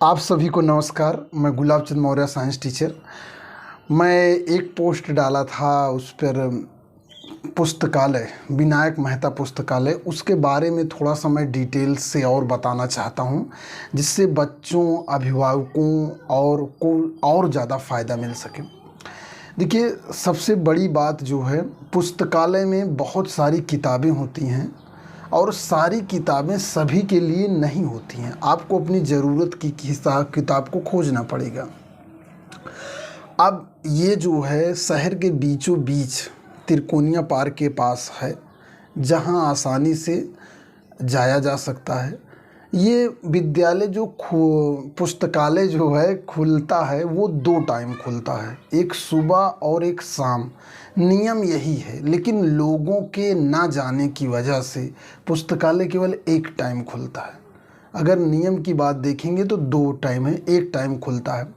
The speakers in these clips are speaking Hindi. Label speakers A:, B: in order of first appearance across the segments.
A: आप सभी को नमस्कार। मैं गुलाब चंद मौर्य, साइंस टीचर। मैं एक पोस्ट डाला था उस पर पुस्तकालय, विनायक मेहता पुस्तकालय, उसके बारे में थोड़ा सा मैं डिटेल से और बताना चाहता हूँ, जिससे बच्चों, अभिभावकों और को और ज़्यादा फ़ायदा मिल सके। देखिए, सबसे बड़ी बात जो है, पुस्तकालय में बहुत सारी किताबें होती हैं और सारी किताबें सभी के लिए नहीं होती हैं। आपको अपनी ज़रूरत की किताब को खोजना पड़ेगा। अब ये जो है शहर के बीचों बीच तिरकोनिया पार्क के पास है, जहाँ आसानी से जाया जा सकता है। ये विद्यालय जो पुस्तकालय जो है खुलता है, वो 2 टाइम खुलता है, एक सुबह और एक शाम। नियम यही है, लेकिन लोगों के ना जाने की वजह से पुस्तकालय केवल एक टाइम खुलता है। अगर नियम की बात देखेंगे तो 2 टाइम है, एक टाइम खुलता है।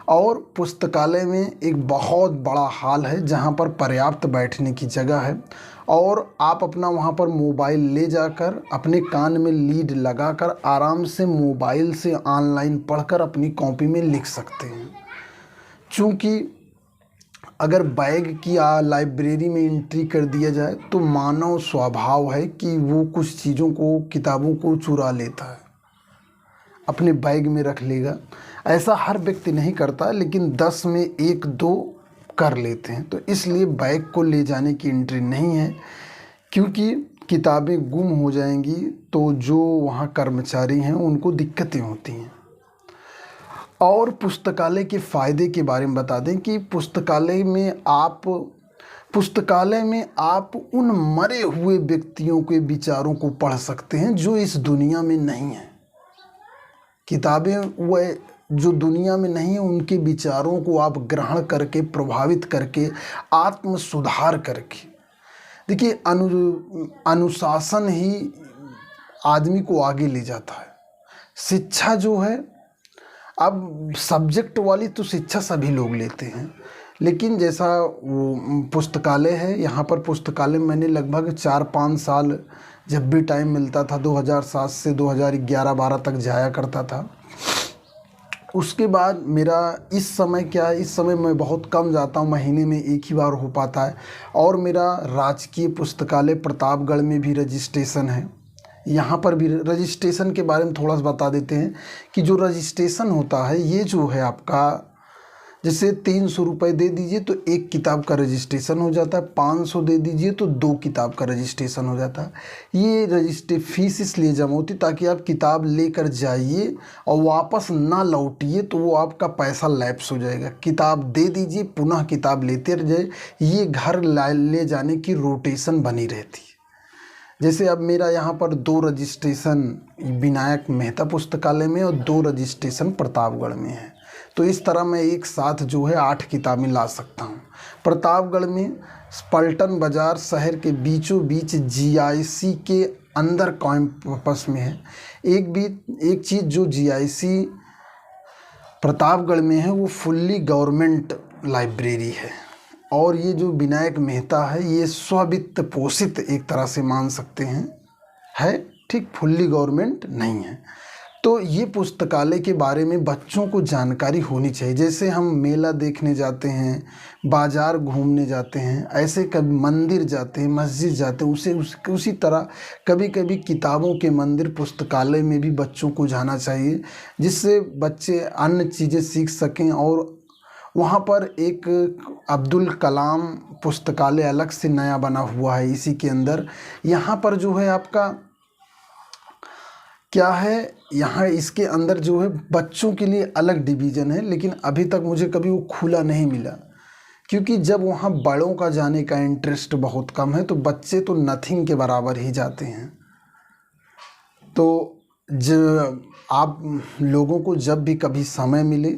A: और पुस्तकालय में एक बहुत बड़ा हॉल है, जहाँ पर पर्याप्त बैठने की जगह है और आप अपना वहाँ पर मोबाइल ले जाकर अपने कान में लीड लगाकर आराम से मोबाइल से ऑनलाइन पढ़कर अपनी कॉपी में लिख सकते हैं। चूँकि अगर बैग की लाइब्रेरी में एंट्री कर दिया जाए तो मानव स्वभाव है कि वो कुछ चीज़ों को, किताबों को चुरा लेता है, अपने बैग में रख लेगा। ऐसा हर व्यक्ति नहीं करता, लेकिन 10 में 1-2 कर लेते हैं। तो इसलिए बैग को ले जाने की एंट्री नहीं है, क्योंकि किताबें गुम हो जाएंगी तो जो वहाँ कर्मचारी हैं उनको दिक्कतें होती हैं। और पुस्तकालय के फ़ायदे के बारे में बता दें कि पुस्तकालय में आप उन मरे हुए व्यक्तियों के विचारों को पढ़ सकते हैं जो इस दुनिया में नहीं हैं। किताबें वह जो दुनिया में नहीं है, उनके विचारों को आप ग्रहण करके, प्रभावित करके, आत्म सुधार करके। देखिए, अनुशासन ही आदमी को आगे ले जाता है। शिक्षा जो है, अब सब्जेक्ट वाली तो शिक्षा सभी लोग लेते हैं, लेकिन जैसा वो पुस्तकालय है, यहाँ पर पुस्तकालय मैंने लगभग 4-5 साल जब भी टाइम मिलता था, 2007 से 2011-12 तक जाया करता था। उसके बाद मेरा इस समय मैं बहुत कम जाता हूँ, महीने में 1 ही बार हो पाता है। और मेरा राजकीय पुस्तकालय प्रतापगढ़ में भी रजिस्ट्रेशन है। यहाँ पर भी रजिस्ट्रेशन के बारे में थोड़ा सा बता देते हैं कि जो रजिस्ट्रेशन होता है, ये जो है आपका, जैसे 300 रुपये दे दीजिए तो 1 किताब का रजिस्ट्रेशन हो जाता है, 500 दे दीजिए तो 2 किताब का रजिस्ट्रेशन हो जाता है। ये फीस इसलिए जमा होती ताकि आप किताब लेकर जाइए और वापस ना लौटिए तो वो आपका पैसा लैप्स हो जाएगा। किताब दे दीजिए, पुनः किताब लेते रहिए, ये घर ले जाने की रोटेशन बनी रहती है। जैसे अब मेरा यहाँ पर 2 रजिस्ट्रेशन विनायक मेहता पुस्तकालय में और 2 रजिस्ट्रेशन प्रतापगढ़ में है, तो इस तरह मैं एक साथ जो है 8 किताबें ला सकता हूँ। प्रतापगढ़ में पलटन बाज़ार शहर के बीचों बीच GIC के अंदर कैंपस में है। एक चीज़ जो GIC प्रतापगढ़ में है, वो फुल्ली गवर्नमेंट लाइब्रेरी है। और ये जो विनायक मेहता है, ये स्ववित्त पोषित एक तरह से मान सकते हैं, है ठीक, फुल्ली गवर्नमेंट नहीं है। तो ये पुस्तकालय के बारे में बच्चों को जानकारी होनी चाहिए। जैसे हम मेला देखने जाते हैं, बाज़ार घूमने जाते हैं, ऐसे कभी मंदिर जाते हैं, मस्जिद जाते हैं, उसी तरह कभी कभी किताबों के मंदिर पुस्तकालय में भी बच्चों को जाना चाहिए, जिससे बच्चे अन्य चीज़ें सीख सकें। और वहाँ पर एक अब्दुल कलाम पुस्तकालय अलग से नया बना हुआ है इसी के अंदर। यहाँ पर जो है आपका क्या है, यहाँ इसके अंदर जो है बच्चों के लिए अलग डिवीज़न है, लेकिन अभी तक मुझे कभी वो खुला नहीं मिला, क्योंकि जब वहाँ बड़ों का जाने का इंटरेस्ट बहुत कम है तो बच्चे तो नथिंग के बराबर ही जाते हैं। तो आप लोगों को जब भी कभी समय मिले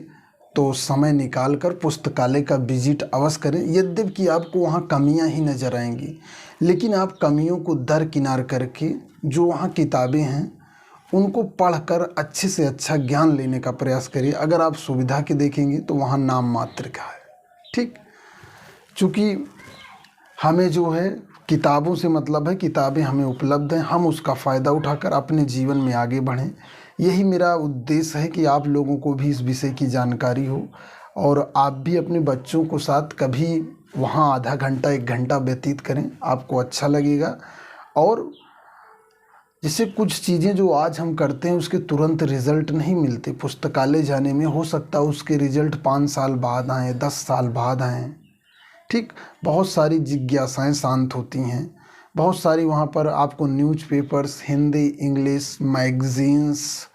A: तो समय निकाल कर पुस्तकालय का विजिट अवश्य करें। यद्यपि आपको वहाँ कमियाँ ही नज़र आएंगी, लेकिन आप कमियों को दरकिनार करके जो वहाँ किताबें हैं उनको पढ़कर अच्छे से अच्छा ज्ञान लेने का प्रयास करिए। अगर आप सुविधा के देखेंगे तो वहाँ नाम मात्र का है, ठीक। चूँकि हमें जो है किताबों से मतलब है, किताबें हमें उपलब्ध हैं, हम उसका फ़ायदा उठाकर अपने जीवन में आगे बढ़ें, यही मेरा उद्देश्य है कि आप लोगों को भी इस विषय की जानकारी हो और आप भी अपने बच्चों को साथ कभी वहाँ आधा घंटा 1 घंटा व्यतीत करें, आपको अच्छा लगेगा। और जैसे कुछ चीज़ें जो आज हम करते हैं उसके तुरंत रिज़ल्ट नहीं मिलते। पुस्तकालय जाने में हो सकता है उसके रिज़ल्ट 5 साल बाद आएँ, 10 साल बाद आएँ। ठीक, बहुत सारी जिज्ञासाएं शांत होती हैं। बहुत सारी वहाँ पर आपको न्यूज़पेपर्स, हिंदी, इंग्लिश, मैगज़ीन्स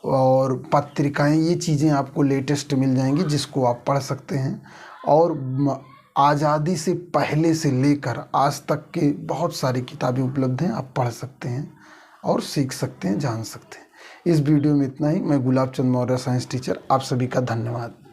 A: और पत्रिकाएं, ये चीज़ें आपको लेटेस्ट मिल जाएंगी जिसको आप पढ़ सकते हैं। और आज़ादी से पहले से लेकर आज तक के बहुत सारी किताबें उपलब्ध हैं, आप पढ़ सकते हैं और सीख सकते हैं, जान सकते हैं। इस वीडियो में इतना ही। मैं गुलाब चंद मौर्य, साइंस टीचर। आप सभी का धन्यवाद।